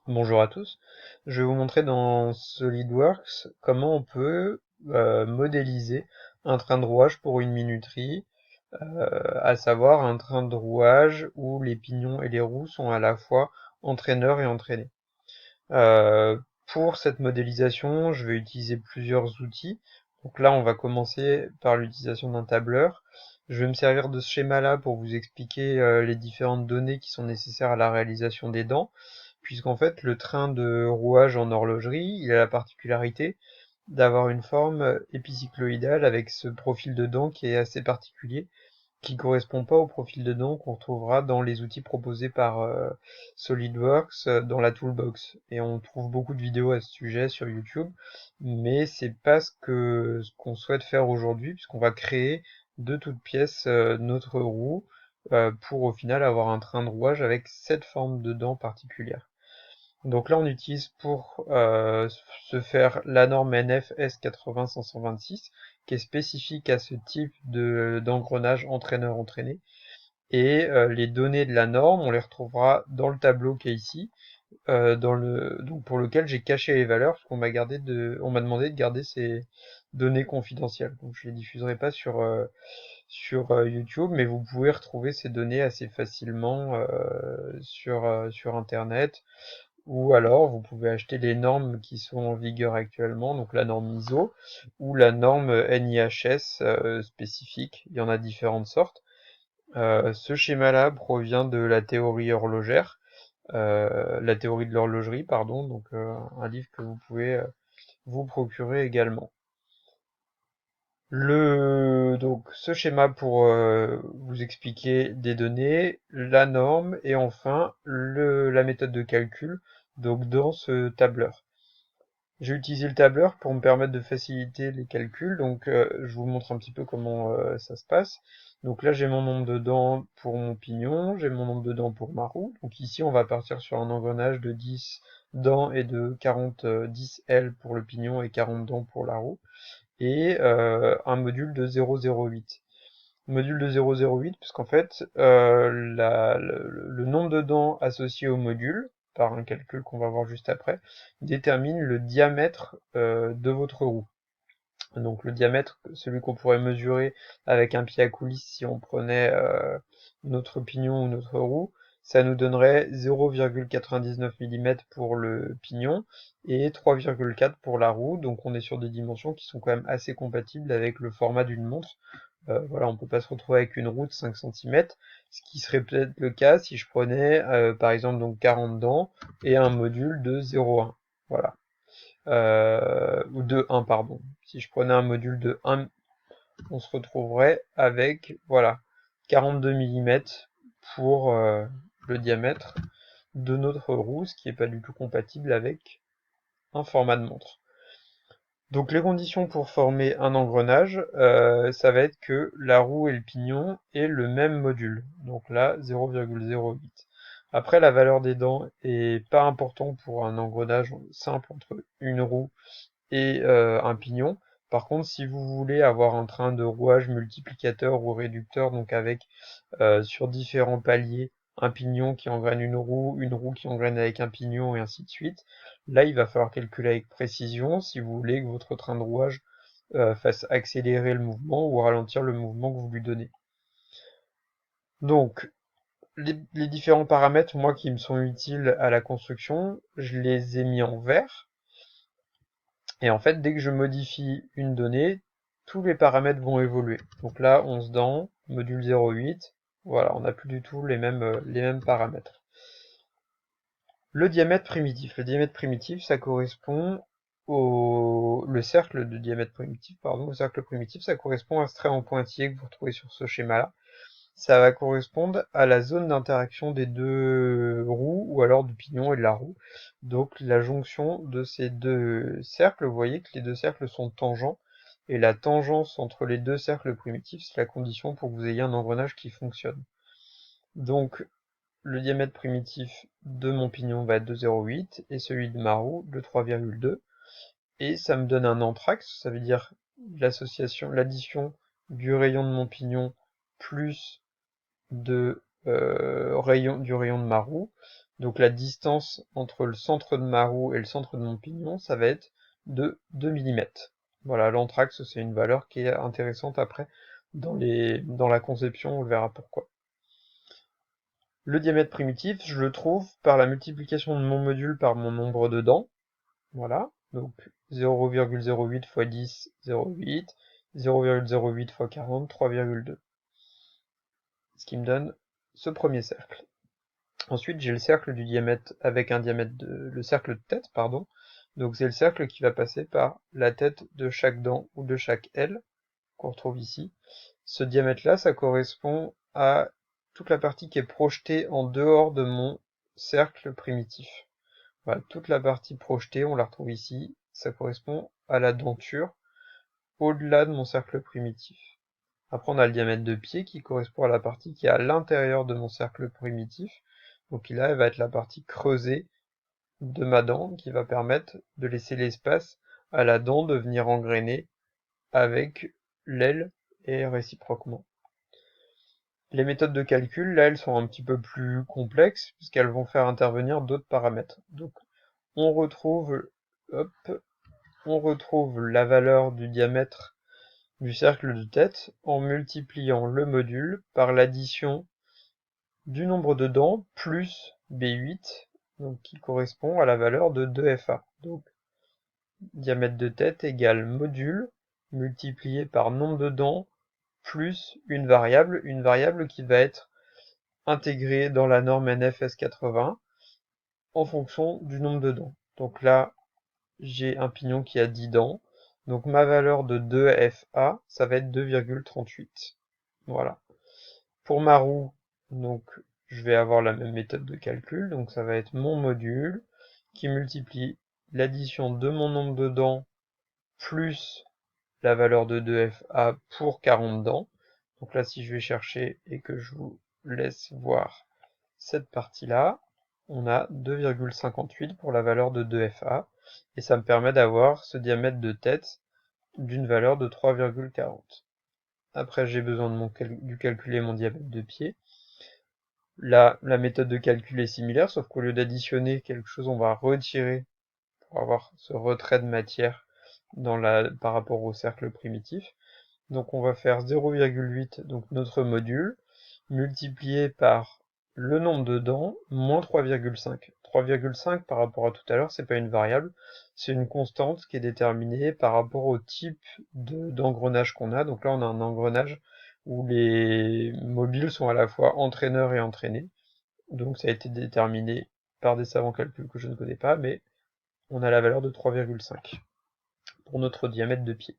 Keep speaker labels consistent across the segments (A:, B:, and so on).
A: Bonjour à tous, je vais vous montrer dans SolidWorks comment on peut modéliser un train de rouage pour une minuterie, à savoir un train de rouage où les pignons et les roues sont à la fois entraîneurs et entraînés. Euh, pour cette modélisation, je vais utiliser plusieurs outils. Donc là, on va commencer par l'utilisation d'un tableur. Je vais me servir de ce schéma-là pour vous expliquer les différentes données qui sont nécessaires à la réalisation des dents, puisqu'en fait, le train de rouage en horlogerie, il a la particularité d'avoir une forme épicycloïdale avec ce profil de dent qui est assez particulier, qui correspond pas au profil de dents qu'on retrouvera dans les outils proposés par SolidWorks dans la toolbox. Et on trouve beaucoup de vidéos à ce sujet sur YouTube, mais c'est pas ce qu'on souhaite faire aujourd'hui, puisqu'on va créer de toutes pièces notre roue pour au final avoir un train de rouage avec cette forme de dents particulière. Donc là, on utilise pour se faire la norme NF S80-526, qui est spécifique à ce type d'engrenage entraîneur-entraîné. Et les données de la norme, on les retrouvera dans le tableau qui est ici, donc pour lequel j'ai caché les valeurs, parce on m'a demandé de garder ces données confidentielles. Donc je les diffuserai pas sur YouTube, mais vous pouvez retrouver ces données assez facilement sur Internet, ou alors vous pouvez acheter les normes qui sont en vigueur actuellement, donc la norme ISO ou la norme NIHS spécifique. Il y en a différentes sortes. Ce schéma-là provient de la théorie horlogère, la théorie de l'horlogerie, pardon, donc un livre que vous pouvez vous procurer également. Donc ce schéma pour vous expliquer des données, la norme et enfin la méthode de calcul, donc dans ce tableur. J'ai utilisé le tableur pour me permettre de faciliter les calculs, donc je vous montre un petit peu comment ça se passe. Donc là j'ai mon nombre de dents pour mon pignon, j'ai mon nombre de dents pour ma roue. Donc ici on va partir sur un engrenage de 10 dents et de 40 10 L pour le pignon et 40 dents pour la roue, et un module de 0,08. Module de 0,08 puisqu'en fait le nombre de dents associé au module, par un calcul qu'on va voir juste après, détermine le diamètre de votre roue. Donc le diamètre, celui qu'on pourrait mesurer avec un pied à coulisse si on prenait notre pignon ou notre roue, ça nous donnerait 0,99 mm pour le pignon et 3,4 pour la roue. Donc on est sur des dimensions qui sont quand même assez compatibles avec le format d'une montre. Voilà, on peut pas se retrouver avec une roue de 5 cm, ce qui serait peut-être le cas si je prenais par exemple donc 40 dents et un module de 0,1. Voilà. Ou de 1, pardon. Si je prenais un module de 1, on se retrouverait avec, voilà, 42 mm pour le diamètre de notre roue, ce qui n'est pas du tout compatible avec un format de montre. Donc les conditions pour former un engrenage, ça va être que la roue et le pignon aient le même module. Donc là, 0,08. Après, la valeur des dents est pas importante pour un engrenage simple entre une roue et un pignon. Par contre, si vous voulez avoir un train de rouage multiplicateur ou réducteur, donc avec sur différents paliers un pignon qui engraine une roue qui engraine avec un pignon et ainsi de suite, là il va falloir calculer avec précision si vous voulez que votre train de rouage fasse accélérer le mouvement ou ralentir le mouvement que vous lui donnez. Donc, les différents paramètres, moi, qui me sont utiles à la construction, je les ai mis en vert. Et en fait, dès que je modifie une donnée, tous les paramètres vont évoluer. Donc là, 11 dents, module 0,8, voilà, on n'a plus du tout les mêmes paramètres. Le diamètre primitif. Le diamètre primitif, ça correspond le cercle de diamètre primitif, pardon, le cercle primitif, ça correspond à ce trait en pointillé que vous retrouvez sur ce schéma-là. Ça va correspondre à la zone d'interaction des deux roues, ou alors du pignon et de la roue. Donc la jonction de ces deux cercles, vous voyez que les deux cercles sont tangents, et la tangence entre les deux cercles primitifs, c'est la condition pour que vous ayez un engrenage qui fonctionne. Donc le diamètre primitif de mon pignon va être de 0,8, et celui de ma roue de 3,2, et ça me donne un anthrax, ça veut dire l'addition du rayon de mon pignon plus du rayon de ma roue, Donc la distance entre le centre de ma roue et le centre de mon pignon, ça va être de 2 mm. Voilà, l'anthrax, c'est une valeur qui est intéressante après dans la conception, on le verra pourquoi. Le diamètre primitif, je le trouve par la multiplication de mon module par mon nombre de dents. Voilà, donc 0,08 fois 10, 0,8, 0,08 fois 40, 3,2. Ce qui me donne ce premier cercle. Ensuite, j'ai le cercle du diamètre avec un diamètre le cercle de tête, pardon. Donc c'est le cercle qui va passer par la tête de chaque dent ou de chaque aile qu'on retrouve ici. Ce diamètre-là, ça correspond à toute la partie qui est projetée en dehors de mon cercle primitif. Voilà, toute la partie projetée, on la retrouve ici, ça correspond à la denture au-delà de mon cercle primitif. Après, on a le diamètre de pied qui correspond à la partie qui est à l'intérieur de mon cercle primitif. Donc là, elle va être la partie creusée de ma dent qui va permettre de laisser l'espace à la dent de venir engrainer avec l'aile et réciproquement. Les méthodes de calcul, là, elles sont un petit peu plus complexes puisqu'elles vont faire intervenir d'autres paramètres. Donc, on retrouve, hop, on retrouve la valeur du diamètre du cercle de tête en multipliant le module par l'addition du nombre de dents plus B8, donc qui correspond à la valeur de 2FA. Donc, diamètre de tête égale module multiplié par nombre de dents plus une variable qui va être intégrée dans la norme NFS80 en fonction du nombre de dents. Donc là, j'ai un pignon qui a 10 dents, donc ma valeur de 2FA, ça va être 2,38. Voilà. Pour ma roue, donc je vais avoir la même méthode de calcul, donc ça va être mon module qui multiplie l'addition de mon nombre de dents plus la valeur de 2FA pour 40 dents. Donc là, si je vais chercher et que je vous laisse voir cette partie-là, on a 2,58 pour la valeur de 2FA, et ça me permet d'avoir ce diamètre de tête d'une valeur de 3,40. Après, j'ai besoin de calculer mon diamètre de pied. Là, la méthode de calcul est similaire, sauf qu'au lieu d'additionner quelque chose, on va retirer pour avoir ce retrait de matière par rapport au cercle primitif. Donc on va faire 0,8, donc notre module, multiplié par le nombre de dents, moins 3,5. 3,5 par rapport à tout à l'heure, c'est pas une variable, c'est une constante qui est déterminée par rapport au type d'engrenage qu'on a. Donc là, on a un engrenage où les mobiles sont à la fois entraîneurs et entraînés. Donc ça a été déterminé par des savants calculs que je ne connais pas, mais on a la valeur de 3,5 pour notre diamètre de pied.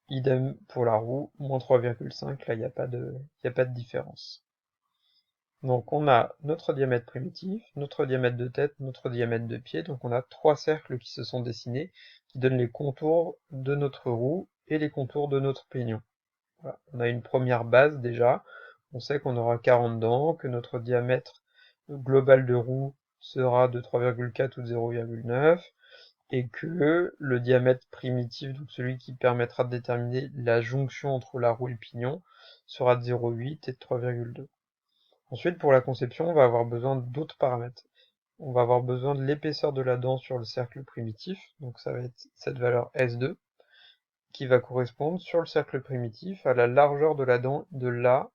A: Idem pour la roue, moins 3,5, là il n'y a pas de différence. Donc on a notre diamètre primitif, notre diamètre de tête, notre diamètre de pied, donc on a trois cercles qui se sont dessinés, qui donnent les contours de notre roue et les contours de notre pignon. Voilà. On a une première base déjà, on sait qu'on aura 40 dents, que notre diamètre global de roue sera de 3,4 ou de 0,9, et que le diamètre primitif, donc celui qui permettra de déterminer la jonction entre la roue et le pignon, sera de 0,8 et de 3,2. Ensuite, pour la conception, on va avoir besoin d'autres paramètres. On va avoir besoin de l'épaisseur de la dent sur le cercle primitif, donc ça va être cette valeur S2, qui va correspondre sur le cercle primitif à la largeur de la dent de là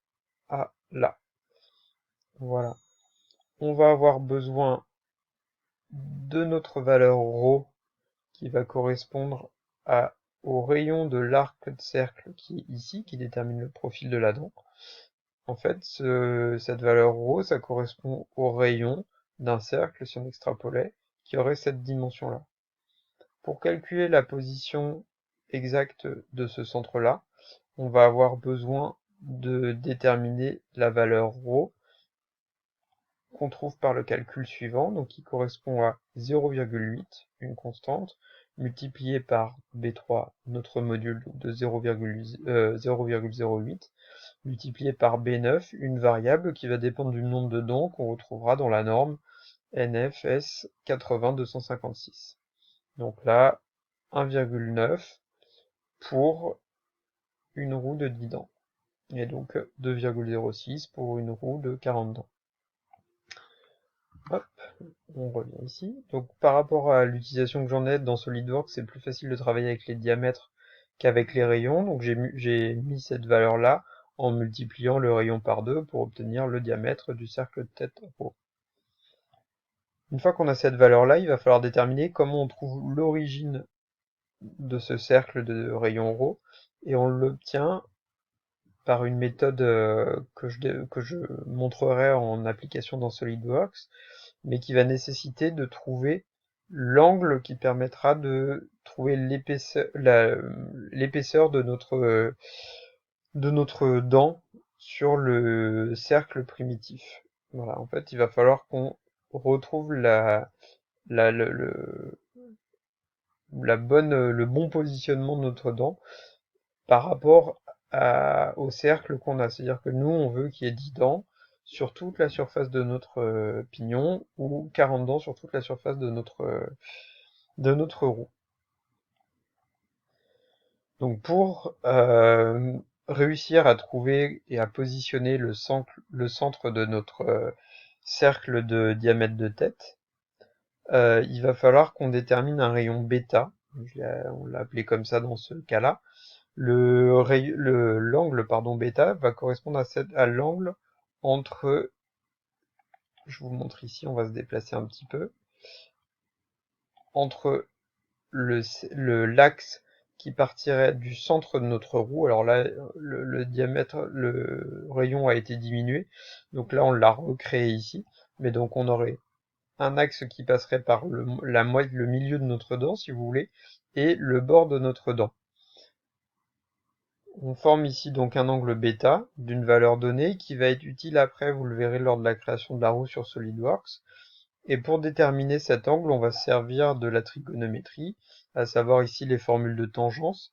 A: à là. Voilà. On va avoir besoin de notre valeur ρ qui va correspondre au rayon de l'arc de cercle qui est ici, qui détermine le profil de la dent. En fait, cette valeur ρ, ça correspond au rayon d'un cercle, si on extrapolait, qui aurait cette dimension-là. Pour calculer la position exacte de ce centre-là, on va avoir besoin de déterminer la valeur ρ qu'on trouve par le calcul suivant, donc qui correspond à 0,8, une constante, multipliée par B3, notre module de 0,08, multiplié par B9, une variable qui va dépendre du nombre de dents qu'on retrouvera dans la norme NFS 80-256. Donc là, 1,9 pour une roue de 10 dents, et donc 2,06 pour une roue de 40 dents. Hop, on revient ici. Donc par rapport à l'utilisation que j'en ai dans SolidWorks, c'est plus facile de travailler avec les diamètres qu'avec les rayons. Donc j'ai mis cette valeur-là en multipliant le rayon par 2 pour obtenir le diamètre du cercle de tête rho. Une fois qu'on a cette valeur-là, il va falloir déterminer comment on trouve l'origine de ce cercle de rayon rho, et on l'obtient par une méthode que je montrerai en application dans SolidWorks, mais qui va nécessiter de trouver l'angle qui permettra de trouver l'épaisseur de notre dent sur le cercle primitif. Voilà, en fait, il va falloir qu'on retrouve le bon positionnement de notre dent par rapport au cercle qu'on a. C'est-à-dire que nous, on veut qu'il y ait 10 dents sur toute la surface de notre pignon, ou 40 dents sur toute la surface de notre roue. Donc pour réussir à trouver et à positionner le centre de notre cercle de diamètre de tête, il va falloir qu'on détermine un rayon bêta. On l'a appelé comme ça dans ce cas-là. L'angle bêta va correspondre à l'angle entre, je vous montre ici, on va se déplacer un petit peu, entre l'axe qui partirait du centre de notre roue. Alors là, le diamètre, le rayon a été diminué, donc là on l'a recréé ici, mais donc on aurait un axe qui passerait par le milieu de notre dent, si vous voulez, et le bord de notre dent. On forme ici donc un angle bêta d'une valeur donnée qui va être utile après, vous le verrez lors de la création de la roue sur SolidWorks. Et pour déterminer cet angle, on va se servir de la trigonométrie, à savoir ici les formules de tangence,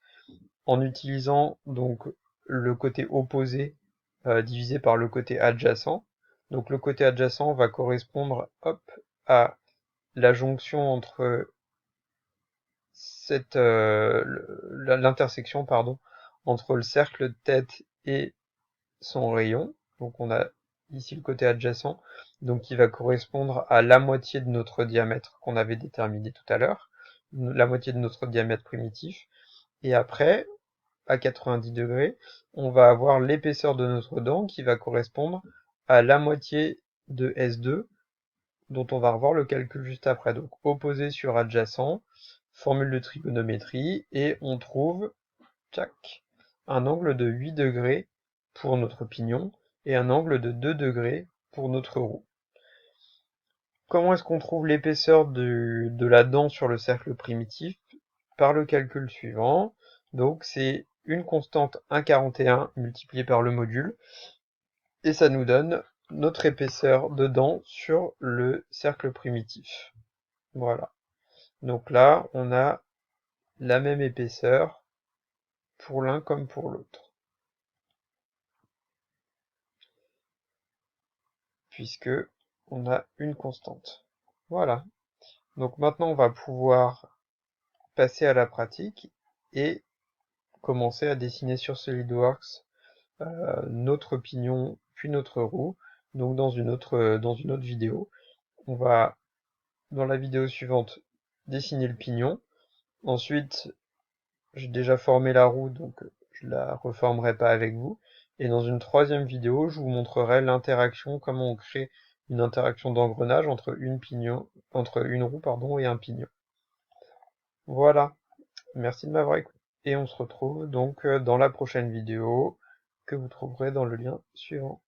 A: en utilisant donc le côté opposé divisé par le côté adjacent. Donc le côté adjacent va correspondre à la jonction entre l'intersection entre le cercle de tête et son rayon. Donc on a ici le côté adjacent, donc qui va correspondre à la moitié de notre diamètre qu'on avait déterminé tout à l'heure, la moitié de notre diamètre primitif. Et après, à 90 degrés, on va avoir l'épaisseur de notre dent qui va correspondre à la moitié de S2, dont on va revoir le calcul juste après. Donc opposé sur adjacent, formule de trigonométrie, et on trouve, tac, un angle de 8 degrés pour notre pignon et un angle de 2 degrés pour notre roue. Comment est-ce qu'on trouve l'épaisseur de la dent sur le cercle primitif? Par le calcul suivant. Donc c'est une constante 1,41 multipliée par le module, et ça nous donne notre épaisseur de dent sur le cercle primitif. Voilà. Donc là, on a la même épaisseur pour l'un comme pour l'autre, puisque on a une constante. Voilà. Donc maintenant, on va pouvoir passer à la pratique et commencer à dessiner sur SolidWorks notre pignon puis notre roue. Donc dans une autre vidéo, on va, dans la vidéo suivante, dessiner le pignon. Ensuite, j'ai déjà formé la roue, donc je la reformerai pas avec vous. Et dans une troisième vidéo, je vous montrerai l'interaction, comment on crée une interaction d'engrenage entre une roue et un pignon. Voilà, merci de m'avoir écouté. Et on se retrouve donc dans la prochaine vidéo que vous trouverez dans le lien suivant.